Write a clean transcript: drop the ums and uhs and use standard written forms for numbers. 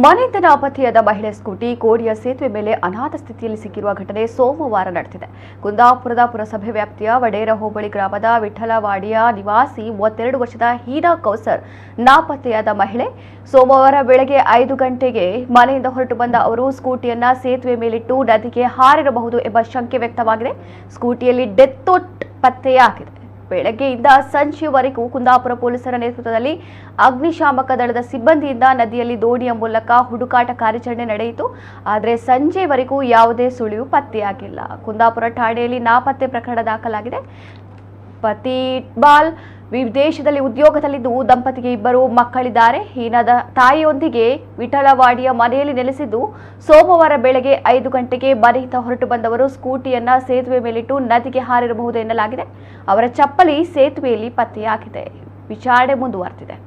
ಮನೆಯಿಂದ ನಾಪತ್ತೆಯಾದ ಮಹಿಳೆ ಸ್ಕೂಟಿ ಕೋಡಿಯ ಸೇತುವೆ ಮೇಲೆ ಅನಾಥ ಸ್ಥಿತಿಯಲ್ಲಿ ಸಿಕ್ಕಿರುವ ಘಟನೆ ಸೋಮವಾರ ನಡೆದಿದೆ. ಕುಂದಾಪುರದ ಪುರಸಭೆ ವ್ಯಾಪ್ತಿಯ ವಡೇರ ಹೋಬಳಿ ಗ್ರಾಮದ ವಿಠಲವಾಡಿಯ ನಿವಾಸಿ 32 ವರ್ಷದ ಹೀನಾ ಕೌಸರ್ ನಾಪತ್ತೆಯಾದ ಮಹಿಳೆ. ಸೋಮವಾರ ಬೆಳಗ್ಗೆ 5 ಗಂಟೆಗೆ ಮನೆಯಿಂದ ಹೊರಟು ಬಂದ ಅವರು ಸ್ಕೂಟಿಯನ್ನ ಸೇತುವೆ ಮೇಲಿಟ್ಟು ನದಿಗೆ ಹಾರಿರಬಹುದು ಎಂಬ ಶಂಕೆ ವ್ಯಕ್ತವಾಗಿದೆ. ಸ್ಕೂಟಿಯಲ್ಲಿ ಡೆತ್ ಪತ್ತೆಯಾಗಿದೆ. ಬೆಳಗ್ಗೆಯಿಂದ ಸಂಜೆವರೆಗೂ ಕುಂದಾಪುರ ಪೊಲೀಸರ ನೇತೃತ್ವದಲ್ಲಿ ಅಗ್ನಿಶಾಮಕ ದಳದ ಸಿಬ್ಬಂದಿಯಿಂದ ನದಿಯಲ್ಲಿ ದೋಣಿಯ ಮೂಲಕ ಹುಡುಕಾಟ ಕಾರ್ಯಾಚರಣೆ ನಡೆಯಿತು. ಆದರೆ ಸಂಜೆವರೆಗೂ ಯಾವುದೇ ಸುಳಿವು ಪತ್ತೆಯಾಗಿಲ್ಲ. ಕುಂದಾಪುರ ಠಾಣೆಯಲ್ಲಿ ನಾಪತ್ತೆ ಪ್ರಕರಣ ದಾಖಲಾಗಿದೆ. ಪತಿ ಇಕ್ಬಾಲ್ ವಿದೇಶದಲ್ಲಿ ಉದ್ಯೋಗದಲ್ಲಿದ್ದು ದಂಪತಿಗೆ 2 ಮಕ್ಕಳಿದ್ದಾರೆ. ಹೀನಾದ ತಾಯಿಯೊಂದಿಗೆ ವಿಠಲವಾಡಿಯ ಮನೆಯಲ್ಲಿ ನೆಲೆಸಿದ್ದು ಸೋಮವಾರ ಬೆಳಗ್ಗೆ 5 ಗಂಟೆಗೆ ಮನೆಯಿಂದ ಹೊರಟು ಬಂದವರು ಸ್ಕೂಟಿಯನ್ನ ಸೇತುವೆ ಮೇಲಿಟ್ಟು ನದಿಗೆ ಹಾರಿರಬಹುದು ಎನ್ನಲಾಗಿದೆ. ಅವರ ಚಪ್ಪಲಿ ಸೇತುವೆಯಲ್ಲಿ ಪತ್ತೆಯಾಗಿದೆ. ವಿಚಾರಣೆ ಮುಂದುವರೆದಿದೆ.